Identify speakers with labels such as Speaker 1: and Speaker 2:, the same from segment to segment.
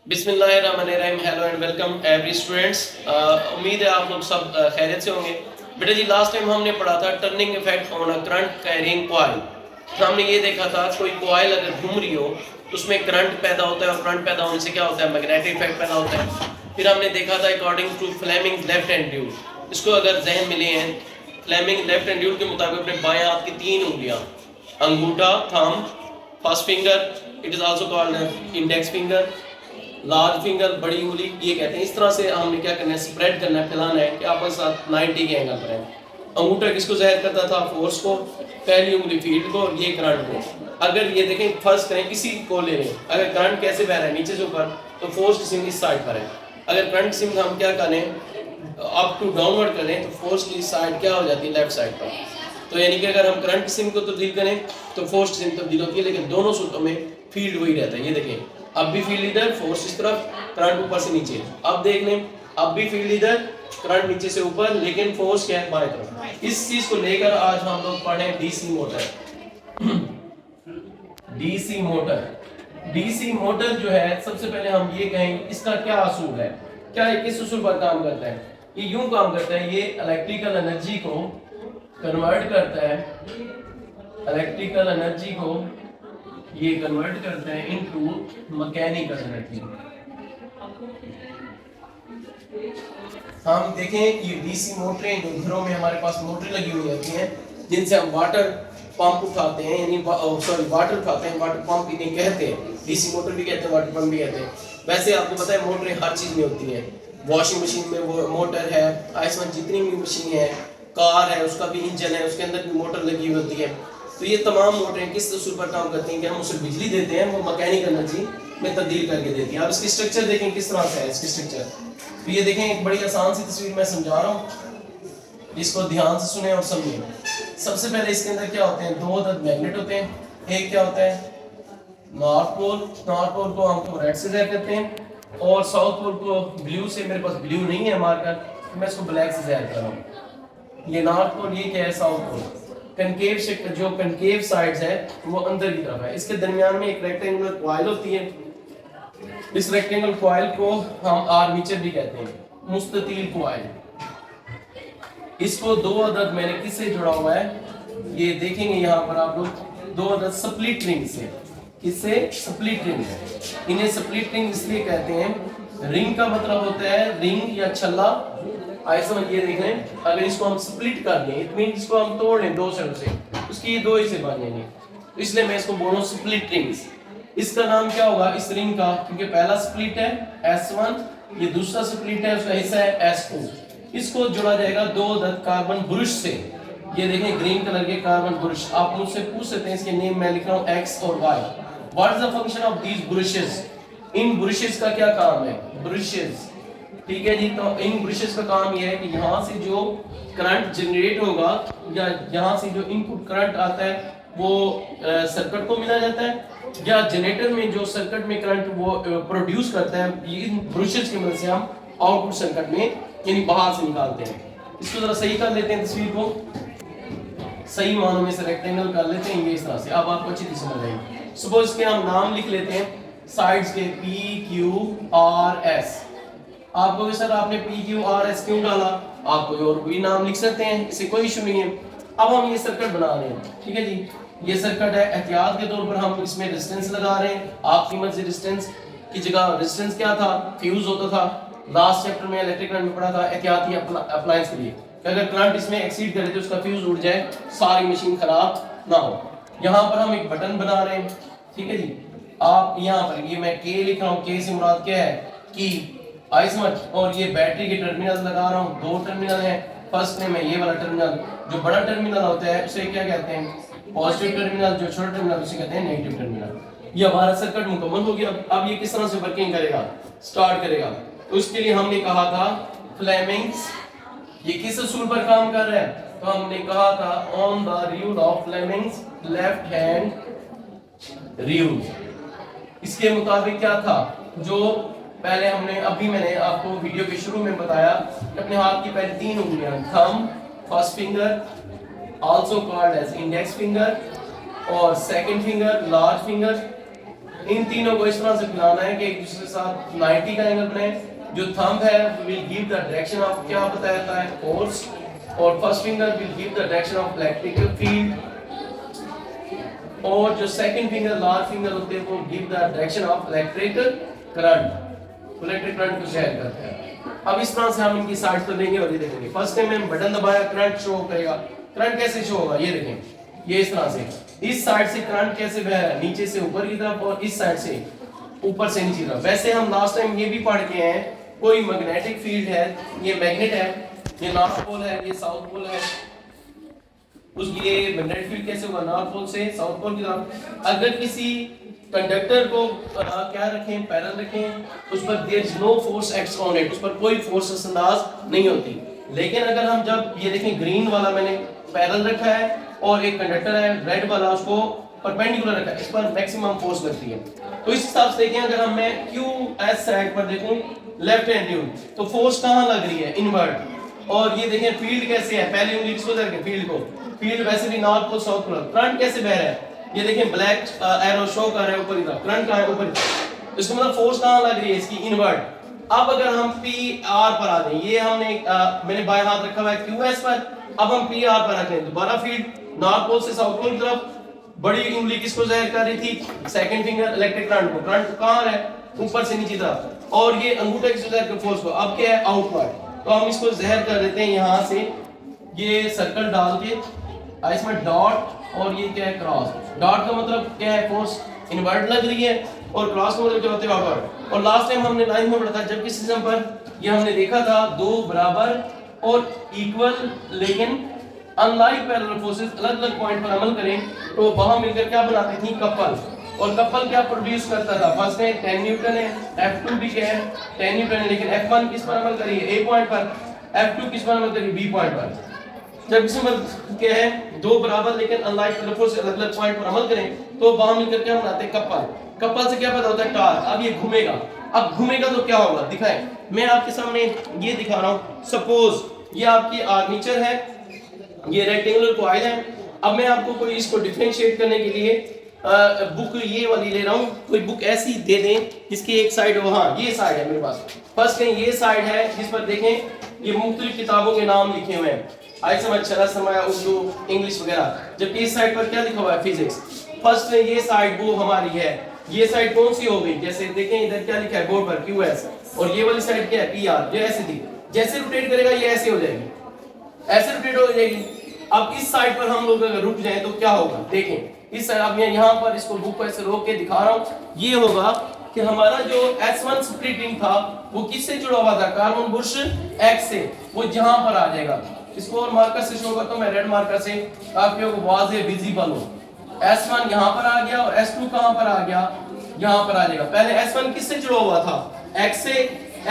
Speaker 1: बिस्मिल्लाहिर्रहमानिर्रहीम। Hello and welcome every students. उम्मीद है आप लोग सब खैरियत से होंगे। बेटा जी, लास्ट टाइम हमने पढ़ा था turning effect on a current carrying coil. हमने ये देखा था कोई कॉइल अगर घूम रही हो तो उसमें करंट पैदा होता है और करंट पैदा होने से क्या होता है, मैग्नेटिक इफेक्ट पैदा होता है। फिर हमने देखा था according to Fleming left hand rule, इसको अगर जहन में लिए हैं, फ्लेमिंग लेफ्ट हैंड रूल के मुताबिक अपने बाएं हाथ की 3 उंगलियां, अंगूठा, thumb, first finger, it is also called index finger, large finger, बड़ी उंगली, ये कहते हैं। इस तरह से हमने क्या करना है, स्प्रेड करना है, फैलाना है कि आपस साथ 90 के एंगल पर है। अंगूठा किसको ज़ाहिर करता था, फोर्स को, पहली उंगली फील्ड को और ये करंट को। अगर ये देखें, फर्स्ट करें किसी को ले लें, अगर करंट कैसे बह रहा है नीचे से ऊपर, तो फोर्स किसी इस साइड पर है। अगर करंट किसी हम क्या करें, अप टू डाउनवर्ड करें, तो फोर्स की साइड क्या हो जाती है, लेफ्ट साइड पर। तो यानी कि अगर हम करंट किस्म को तब्दील करें तो फोर्स किस्म तब्दील होती है, लेकिन दोनों सूत्रों में फील्ड वही रहता है। ये देखें, अब भी फील्ड इधर, फोर्स इस तरफ, करंट ऊपर से नीचे। अब देख लें, अब भी फील्ड इधर, करंट नीचे से ऊपर, लेकिन फोर्स क्या है, बाएं तरफ। इस चीज को लेकर आज हम लोग पढ़े DC motor. DC motor, DC motor जो है, सबसे पहले हम ये कहें इसका क्या असूल है, क्या है, किस असूल पर काम करता है। ये यूं काम करता है, ये इलेक्ट्रिकल एनर्जी को कन्वर्ट करता है, इलेक्ट्रिकल एनर्जी को ये कन्वर्ट करते हैं इनटू मैकेनिकल एनर्जी। हम देखें ये डीसी मोटरें जो घरों में हमारे पास मोटरें लगी हुई होती हैं, जिनसे हम वाटर पंप उठाते हैं, यानी वाटर उठाते हैं, वाटर पंप इन्हें कहते हैं, डीसी मोटर भी कहते हैं, वाटर पंप भी कहते हैं। वैसे आपको पता है मोटरें हर चीज़ में होती हैं, वॉशिंग मशीन में वो मोटर है, आसमान जितनी भी मशीन है, कार है उसका भी इंजन है, उसके अंदर भी मोटर लगी हुई होती है। तो ये तमाम मोटरें किस असूल पर काम करती हैं कि हम उसे बिजली देते हैं, वो मैकेनिकल एनर्जी में तब्दील करके देती है। अब इसकी स्ट्रक्चर देखें किस तरह से है इसकी स्ट्रक्चर। तो ये देखें, एक बड़ी आसान सी तस्वीर मैं समझा रहा हूँ, इसको ध्यान से सुने और समझें। सबसे पहले इसके अंदर क्या होते हैं, 2 अदद मैग्नेट होते हैं। एक क्या होता है, नॉर्थ पोल, नॉर्थ पोल को हम रेड से ज़ाहिर करते हैं, और साउथ पोल को ब्लू से, मेरे पास ब्लू नहीं है मार्कर, तो मैं इसको ब्लैक से ज़ाहिर कर रहा हूँ। ये नॉर्थ पोल, ये क्या है, साउथ पोल। कनकेव से जो कनकेव साइड्स है वो अंदर की तरफ है। इसके दरमियान में एक रेक्टेंगुलर कॉइल होती है, इस रेक्टेंगुलर कॉइल को हम आर्मीचर भी कहते हैं, मुस्ततील कॉइल। इसको 2 अदद मैंने किससे जुड़ा हुआ है, ये देखेंगे यहाँ पर आप लोग, 2 अदद स्प्लिट रिंग से। किससे, स्प्लिट रिंग है। इन्हें स्प्लिट रिंग इसलिए कहते हैं, रिंग का मतलब होता है रिंग या छल्ला। आइए समझिए, देख लें, अगर इसको हम स्प्लिट कर दें, इट मीन इसको हम तोड़ लें 2 साइड से, उसकी ये 2 हिस्से बन जाएंगे, इसलिए मैं इसको बोलूँ स्प्लिट रिंग्स। इसका नाम क्या होगा इस रिंग का, क्योंकि पहला स्प्लिट है S1, ये दूसरा स्प्लिट है, उसका हिस्सा है S2। इसको जोड़ा जाएगा 2 अदद कार्बन ब्रुश से। ये देखें, ग्रीन कलर के कार्बन ब्रुश। आप मुझसे पूछ सकते हैं, इसके नेम मैं लिख रहा हूँ X और Y। What is the function of these brushes, इन ब्रुशेस का क्या काम है, ब्रुशेस, ठीक है जी। तो इन ब्रशेस का काम यह है कि यहाँ से जो करंट जनरेट होगा या यहाँ से जो इनपुट करंट आता है वो सर्किट को मिला जाता है, या जनरेटर में जो सर्किट में करंट वो प्रोड्यूस करता है, ये इन ब्रशेस की मदद से हम आउटपुट सर्किट में यानी बाहर से निकालते हैं। इसको जरा सही कर लेते हैं, तस्वीर को सही मानों में से रेक्टेंगल कर लेते हैं, ये इस तरह से। अब आपको अच्छी तरह समझ आएगी। सपोज इसके हम नाम लिख लेते हैं साइड्स के PQRS। आपको भी सर आपने PQRS क्यों डाला, आप कोई और भी नाम लिख सकते हैं, इससे कोई इशू नहीं है। अब हम ये सर्किट बना रहे हैं, ठीक है जी। ये सर्किट है, एहतियात के तौर पर हम इसमें रेजिस्टेंस लगा रहे हैं। आपकी मर्जी, रेजिस्टेंस की जगह रेजिस्टेंस क्या था, फ्यूज होता था। लास्ट चैप्टर में इलेक्ट्रिक करंट में पढ़ा था एहतियाती अप्लायंस के लिए कि अगर करंट इसमें एक्सीड करे तो उसका फ्यूज उड़ जाए, सारी मशीन खराब ना हो। यहाँ पर हम एक बटन बना रहे हैं, ठीक है जी। आप यहाँ पर ये मैं K लिख रहा हूँ, K से मुराद क्या है, की, आई समझ। और ये बैटरी के टर्मिनल लगा रहा हूँ, 2 टर्मिनल है। फर्स्ट में मैं ये वाला टर्मिनल, जो बड़ा टर्मिनल होता है उसे क्या कहते हैं, पॉजिटिव टर्मिनल, जो छोटा टर्मिनल उसे कहते हैं नेगेटिव टर्मिनल। ये हमारा सर्किट मुकम्मल हो गया। अब ये किस तरह से वर्किंग करेगा, स्टार्ट करेगा, तो उसके लिए हमने कहा था फ्लेमिंग्स। ये किस असूल पर काम कर रहा है, तो हमने कहा था on the rule of Fleming's left hand rule. इसके मुताबिक क्या था, जो पहले हमने, अभी मैंने आपको वीडियो के शुरू में बताया कि अपने हाथ की पहले 3 उंगलियां, thumb, first finger also called as index finger, और सेकंड फिंगर लार्ज फिंगर, इन तीनों को इस तरह से फैलाना है कि एक दूसरे के साथ 90 का एंगल बने। जो थंब है will give the direction of क्या बताता है फोर्स, और first finger will give the direction of electrical field, और जो सेकंड फिंगर लार्ज फिंगर होते हैं वो give the direction of electrical current, electric current को शेयर करते हैं। अब इस तरह से हम इनकी साइड तो लेंगे और ये देखेंगे। फर्स्ट टाइम में बटन दबाया करंट शो करेगा। करंट कैसे शो होगा, ये देखें, ये इस तरह से इस साइड से करंट कैसे बह रहा है, नीचे से ऊपर की तरफ और इस साइड से ऊपर से नीचे की तरफ। वैसे हम लास्ट टाइम ये भी पढ़ के हैं, कोई मैग्नेटिक फील्ड है, ये मैग्नेट है, ये नॉर्थ पोल है, ये साउथ पोल है, उसकी ये मैग्नेटिक फील्ड कैसे होगा, नॉर्थ पोल से साउथ पोल की तरफ। अगर किसी कंडक्टर को क्या रखें, पैरेलल रखें, उस पर there is no force act on it, उस पर कोई फोर्स असरअंदाज नहीं होती। लेकिन अगर हम जब ये देखें ग्रीन वाला मैंने पैरेलल रखा है और एक कंडक्टर है रेड वाला उसको परपेंडिकुलर रखा है, इस पर मैक्सिमम फोर्स लगती है। तो इस हिसाब से देखें, अगर हम मैं QS साइड पर देखूं लेफ्ट हैंड ड्यूल, तो फोर्स कहां लग रही है, इनवर्ट। और ये देखें फील्ड कैसे है, पहले उंगली इसको करके फील्ड को, फील्ड वैसे भी north pole south pole. Current कैसे बह रहा है, ये देखें ब्लैक एरो शो कर रहा है ऊपर की तरफ, करंट कहां है ऊपर की तरफ, इसका मतलब फोर्स कहां लग रही है इसकी, इनवर्ट। अब अगर हम PR पर आ जाए, ये हमने मैंने बाएं हाथ रखा हुआ है QS पर, अब हम PR पर रखें, दोबारा फील्ड नॉर्थ पोल से साउथ पोल की तरफ, बड़ी उंगली किसको जाहिर कर रही थी, सेकंड फिंगर इलेक्ट्रिक करंट को, करंट कहां है ऊपर से नीचे तरफ, और ये अंगूठा किसको जाहिर कर फोर्स को। अब क्या है आउटवर्ड, तो हम इसको जाहिर कर देते हैं यहां से, ये सर्कल डाल के इसमें डॉट, और ये क्या है क्रॉस। डॉट का मतलब क्या है फोर्स इनवर्ट लग रही है, और क्रॉस का मतलब क्या होता है आउटवर्ड। और लास्ट टाइम हमने लाइन में पढ़ा था, जब किसी सिस्टम पर ये हमने देखा था दो बराबर और इक्वल लेकिन अनलाइक पैरेलल फोर्सेस अलग अलग पॉइंट पर अमल करें, तो वहां मिलकर क्या बनाती थी, कपल। और कपल क्या प्रोड्यूस करता था, फर्स्ट में 10 न्यूटन है, F2 भी क्या है 10 न्यूटन है, लेकिन F1 किस पर अमल करिए, A पॉइंट पर, F2 किस पर अमल करिए, B पॉइंट पर। जब किसी में क्या है दो बराबर लेकिन अनलाइक पैरेलल फोर्स अलग अलग पॉइंट पर अमल करें, तो वहां मिलकर क्या बनाते हैं, कपल। कपल से क्या पता होता है, टॉर्क। अब ये घूमेगा, अब घूमेगा तो क्या होगा दिखाएं, मैं आपके सामने ये दिखा रहा हूं। सपोज ये आपकी आर्मेचर है, ये रेक्टेंगुलर कॉइल है। अब मैं आपको कोई इसको डिफरेंशिएट करने के लिए बुक ये वाली ले रहा हूं, कोई बुक ऐसी दे दें जिसकी एक साइड हो, हाँ ये साइड है मेरे पास, फर्स्ट कहीं ये साइड है जिस पर देखें ये मुख्तलिफ किताबों के नाम लिखे हुए हैं, आई समझ, शरह समाया, उर्दू, इंग्लिश वगैरह। जबकि इस साइड पर क्या लिखा हुआ है, फिजिक्स। फर्स्ट में ये साइड वो हमारी है, ये साइड कौन सी हो गई, जैसे देखें इधर क्या लिखा है बोर्ड पर QS, और ये वाली साइड क्या है PR, ये ऐसे थी, जैसे रोटेट करेगा ये ऐसे हो जाएगी, ऐसे रोटेट हो जाएगी। अब इस साइड पर हम लोग अगर रुक जाएं तो क्या होगा, देखें इस साइड, अब मैं यहाँ पर इसको बुक को ऐसे रोक के दिखा रहा हूँ, ये होगा कि हमारा जो S1 स्प्लिट रिंग था वो किससे जुड़ा हुआ था, कार्बन बुश X से, वो जहां पर आ जाएगा। इसको और मार्कर से शो करता हूं मैं, रेड मार्कर से, ताकि वो वाज़ेह विजिबल हो। S1 यहां पर आ गया और S2 कहां पर आ गया, यहां पर आ जाएगा। पहले S1 किससे जुड़ा हुआ था, X से,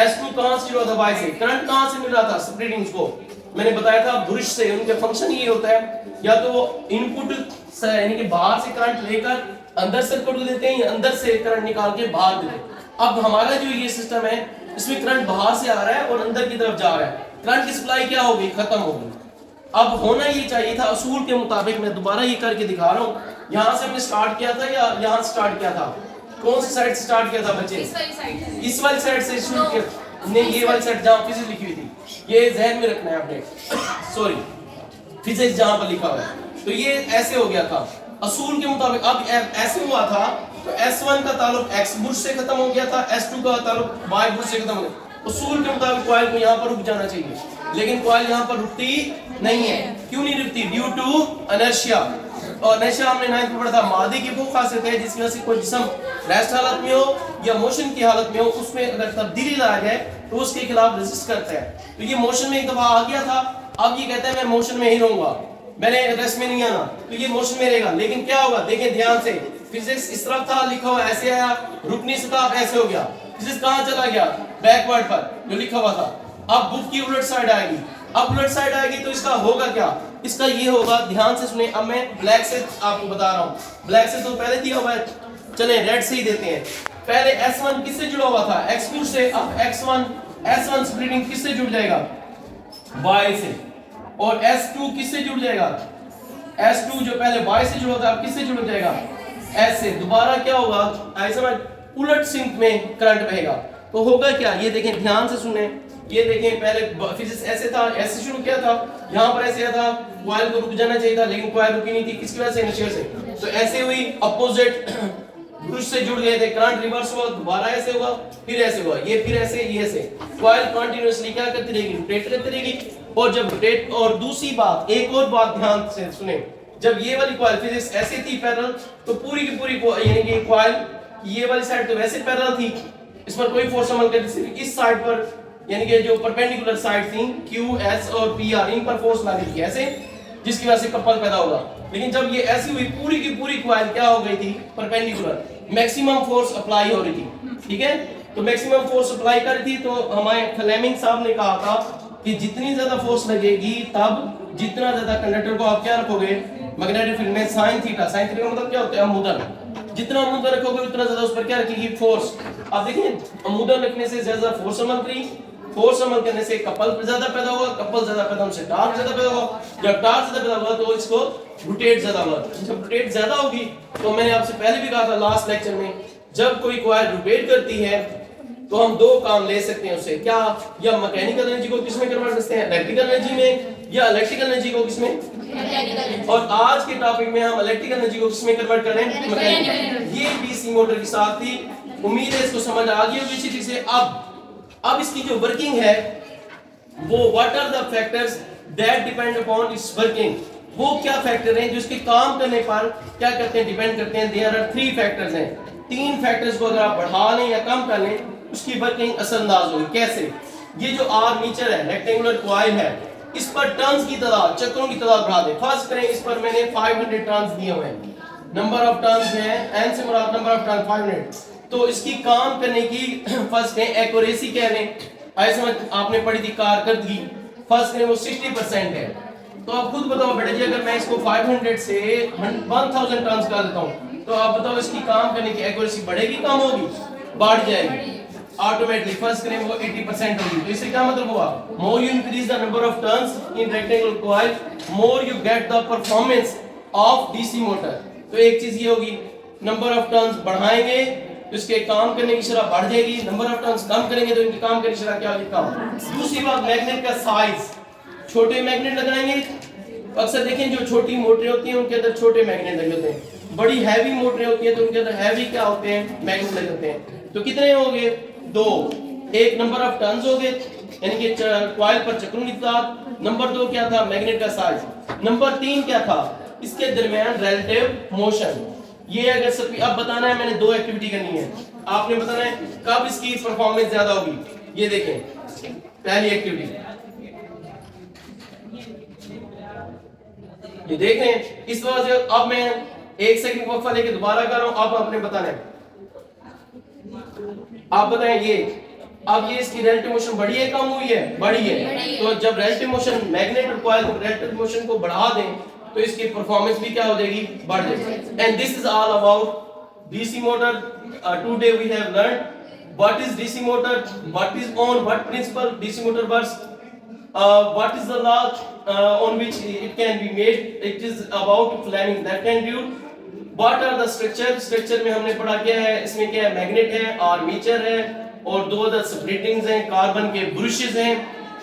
Speaker 1: S2 कहां से जुड़ा था, Y से। करंट कहां से मिल रहा था स्प्लिट रिंग्स को, मैंने बताया था ब्रश से। उनके फंक्शन ये होता है, या तो वो इनपुट यानी कि बाहर से करंट लेकर अंदर सर्किट को देते हैं, या अंदर से करंट निकाल के बाहर देते हैं। अब हमारा जो ये सिस्टम है इसमें करंट बाहर से आ रहा है और अंदर की तरफ जा रहा है, करंट की सप्लाई क्या हो गई, खत्म हो गई। अब होना ये चाहिए था असूल के मुताबिक, मैं दोबारा ये करके दिखा रहा हूँ। यहाँ से हमने स्टार्ट किया था या यहाँ से स्टार्ट किया था, कौन सी साइड से स्टार्ट किया था बच्चे, इस वाली साइड से शुरू किया, नहीं ये वाली साइड जहाँ फिजिक्स लिखी हुई थी, ये जहन में रखना है आपने, सॉरी फिजिक्स जहाँ पर लिखा हुआ है। तो ये ऐसे हो गया था असूल के मुताबिक। अब ऐसे हुआ था तो S1 का ताल्लुक X बुश से खत्म हो गया था, S2 का ताल्लुक Y बुश से खत्म हो गया। उसूल के मुताबिक कॉइल को यहाँ पर रुक जाना चाहिए, लेकिन कॉइल यहाँ पर रुकती नहीं है। क्यों नहीं रुकती, ड्यू टू इनर्शिया। और इनर्शिया हमने 9th में पढ़ा था, मादे की वो खासियत है जिसकी वजह से कोई जिस्म रेस्ट हालत में हो या मोशन की हालत में हो, उसमें अगर तब्दीली ला जाए तो उसके खिलाफ रेजिस्ट करता है। तो ये मोशन में एक दफा आ गया था, अब ये कहता है मैं मोशन में ही रहूंगा, मैंने रेस्ट में नहीं आना, तो ये मोशन में रहेगा। लेकिन क्या होगा, देखें ध्यान से, फिजिक्स इस तरफ था लिखा हुआ ऐसे आया, रुक नहीं सका, अब ऐसे हो गया। फिजिक्स कहाँ चला गया, बैकवर्ड पर जो लिखा हुआ था। अब बुक की उलट साइड आएगी, अब उलट साइड आएगी तो इसका होगा क्या, इसका ये होगा, ध्यान से सुने। अब मैं ब्लैक से आपको बता रहा हूँ, ब्लैक से तो पहले दिया हुआ है, चले रेड से ही देते हैं। पहले S1 किससे जुड़ा हुआ था, X2 से। अब S1 स्प्लिटिंग किससे जुड़ जाएगा, Y से। और S2 किससे जुड़ जाएगा, S2 जो पहले Y से जुड़ा था अब किससे जुड़ जाएगा, ऐसे दोबारा क्या होगा, ऐसे में उलट सिंक में करंट बहेगा। तो होगा क्या, ये देखें ध्यान से सुने, ये देखें पहले फिजिक्स ऐसे था, ऐसे शुरू किया था, यहाँ पर ऐसे था, कॉइल को रुक जाना चाहिए था लेकिन कॉइल रुकी नहीं थी, किसकी वजह से, इनर्शिया से। तो ऐसे हुई, अपोजिट ब्रश से जुड़ गए थे, करंट रिवर्स हुआ, दोबारा ऐसे हुआ, फिर ऐसे हुआ, ये फिर ऐसे, ये ऐसे, कॉइल कंटीन्यूअसली क्या करती रहेगी, रोटेट करती रहेगी। और जब रोटेट, और दूसरी बात, एक और बात ध्यान से सुने, जब ये वाली कॉइल फिजिक्स ऐसे थी पैरेलल, तो पूरी की पूरी यानी कि कॉइल ये वाली साइड तो वैसे पैरेलल थी, इस पर कोई फोर्स अमल कर, सिर्फ इस साइड पर यानी कि जो परपेंडिकुलर साइड थी क्यू एस और पी आर, इन पर फोर्स लगी थी ऐसे, जिसकी वजह से कपल पैदा होगा। लेकिन जब ये ऐसी हुई, पूरी की पूरी कॉइल क्या हो गई थी, परपेंडिकुलर, मैक्सिमम फोर्स अप्लाई हो रही थी, ठीक है। तो मैक्सिमम फोर्स अप्लाई कर रही थी, तो हमारे फ्लेमिंग साहब ने कहा था कि जितनी ज्यादा फोर्स लगेगी तब जितना ज्यादा कंडक्टर को आप क्या रखोगे, मैग्नेटिक फील्ड में साइन थीटा, साइन थीटा का मतलब क्या होता है, अमुदन, जितना अमुदन रखोगे उतना ज्यादा उस पर क्या रखेगी, फोर्स। अब देखिए अमुदन रखने से ज्यादा फोर्स अमल करी, फोर्स अमल करने से कपल ज्यादा पैदा होगा, कपल ज्यादा पैदा होने से टॉर्क ज्यादा पैदा होगा, जब टॉर्क ज्यादा पैदा होगा तो इसको रोटेट ज्यादा होगा, जब रोटेट ज्यादा होगी, तो मैंने आपसे पहले भी कहा था लास्ट लेक्चर में, जब कोई कॉइल रोटेट करती है तो हम दो काम ले सकते हैं उससे, क्या, या मैकेनिकल एनर्जी को किसमें कन्वर्ट करते हैं, इलेक्ट्रिकल एनर्जी में, या इलेक्ट्रिकल एनर्जी को किसमें, और आज के टॉपिक में हम इलेक्ट्रिकल एनर्जी को किसमें कन्वर्ट करें, मैकेनिकल। ये डीसी मोटर की साथ थी, उम्मीद है इसको समझ आ गई होगी अच्छी तरह से। अब इसकी जो वर्किंग है वो what are the factors that depend upon its working, वो क्या फैक्टर हैं जो इसके काम करने पर क्या करते हैं, डिपेंड करते हैं। देयर आर 3 फैक्टर्स हैं, 3 फैक्टर्स को अगर आप बढ़ा लें या कम कर लें उसकी वर्किंग असरअंदाज होगी। कैसे, ये जो आर्मेचर है, रेक्टेंगुलर कॉइल है, इस पर टर्न्स की तादाद, चक्रों की तादाद बढ़ा दें। फर्स्ट करें, इस पर मैंने 500 टर्न्स दिए हुए हैं, नंबर ऑफ टर्न्स है, एन से मुराद नंबर ऑफ टर्न 500, तो इसकी काम करने की फर्स्ट है एक्यूरेसी कह रहे हैं, ऐसे में आपने पढ़ी थी कारकर्दगी, फर्स्ट है वो 60% है। तो आप खुद बताओ बेटा जी, अगर मैं इसको 500 से 1000 टर्न्स कर देता हूं तो आप बताओ इसकी काम करने की एक्यूरेसी बढ़ेगी कम होगी, बढ़ जाएगी ऑटोमेटिकली। फर्स्ट करें वो 80% होगी, तो इससे क्या मतलब हुआ, more you increase the number of turns in rectangular coil more you get the performance of DC motor. तो एक चीज ये होगी, नंबर ऑफ टर्न्स बढ़ाएंगे तो इसके काम करने की शरह बढ़ जाएगी, नंबर ऑफ टर्न्स कम करेंगे तो इनके काम करने की शरह क्या होगी, कम। दूसरी बात, मैग्नेट का साइज, छोटे मैग्नेट लगाएंगे, अक्सर देखें जो छोटी मोटरें होती हैं उनके अंदर छोटे मैग्नेट लगे होते हैं, बड़ी हैवी मोटरें होती हैं तो उनके अंदर हैवी क्या होते हैं, मैग्नेट लगे होते हैं। तो कितने हो गए, 2, एक नंबर ऑफ टर्न्स हो गए यानी कि कॉइल पर चक्रों की तादाद, नंबर 2 क्या था, मैग्नेट का साइज, नंबर 3 क्या था, इसके दरमियान रिलेटिव मोशन। ये अगर सब अब बताना है, मैंने 2 एक्टिविटी करनी है, आपने बताना है कब इसकी परफॉर्मेंस ज्यादा होगी। ये देखें पहली एक्टिविटी, ये देख रहे हैं, इस वजह से अब मैं 1 सेकंड वक्फा लेके दोबारा कर रहा हूं, अब आपने बताना है, आप बताएं ये अब ये इसकी रिलेटिव मोशन बढ़ी है कम हुई है, बढ़ी है। तो जब रिलेटिव मोशन, मैग्नेट और कॉइल रिलेटिव मोशन को बढ़ा दें तो इसकी परफॉर्मेंस भी क्या हो जाएगी, बढ़ जाएगी। And this is all about DC motor. Today we have learned what is DC motor, what is on what principle DC motor works, what is the law on which it can be made, it is about Fleming left hand rule. What are the structure, structure में हमने पढ़ा क्या है, इसमें क्या है, magnet है, armature है और 2 अदर स्प्लिट रिंग्स हैं, कार्बन के ब्रशेस हैं,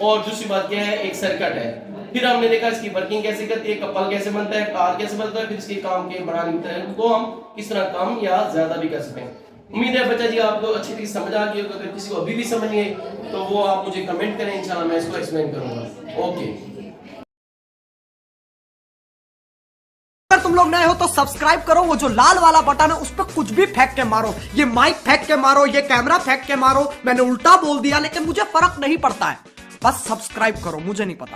Speaker 1: और दूसरी बात क्या है, एक सर्किट है। फिर हमने देखा इसकी वर्किंग कैसे करती है, कपल कैसे बनता है, तार कैसे बनता है, फिर इसके काम के बढ़ाने को हम किस तरह कम या ज्यादा भी कर सकते हैं। उम्मीद है बच्चा जी आपको अच्छी तरीके समझ आ गई होगी। अगर किसी को अभी भी समझ नहीं है तो वो आप मुझे कमेंट करें, इंशाल्लाह मैं इसको एक्सप्लेन करूंगा। ओके,
Speaker 2: अगर तुम लोग नए हो तो सब्सक्राइब करो, वो जो लाल वाला बटन है उस पर कुछ भी फेंक के मारो, ये माइक फेंक के मारो, ये कैमरा फेंक के मारो, मैंने उल्टा बोल दिया लेकिन मुझे फर्क नहीं पड़ता है, बस सब्सक्राइब करो, मुझे नहीं पता।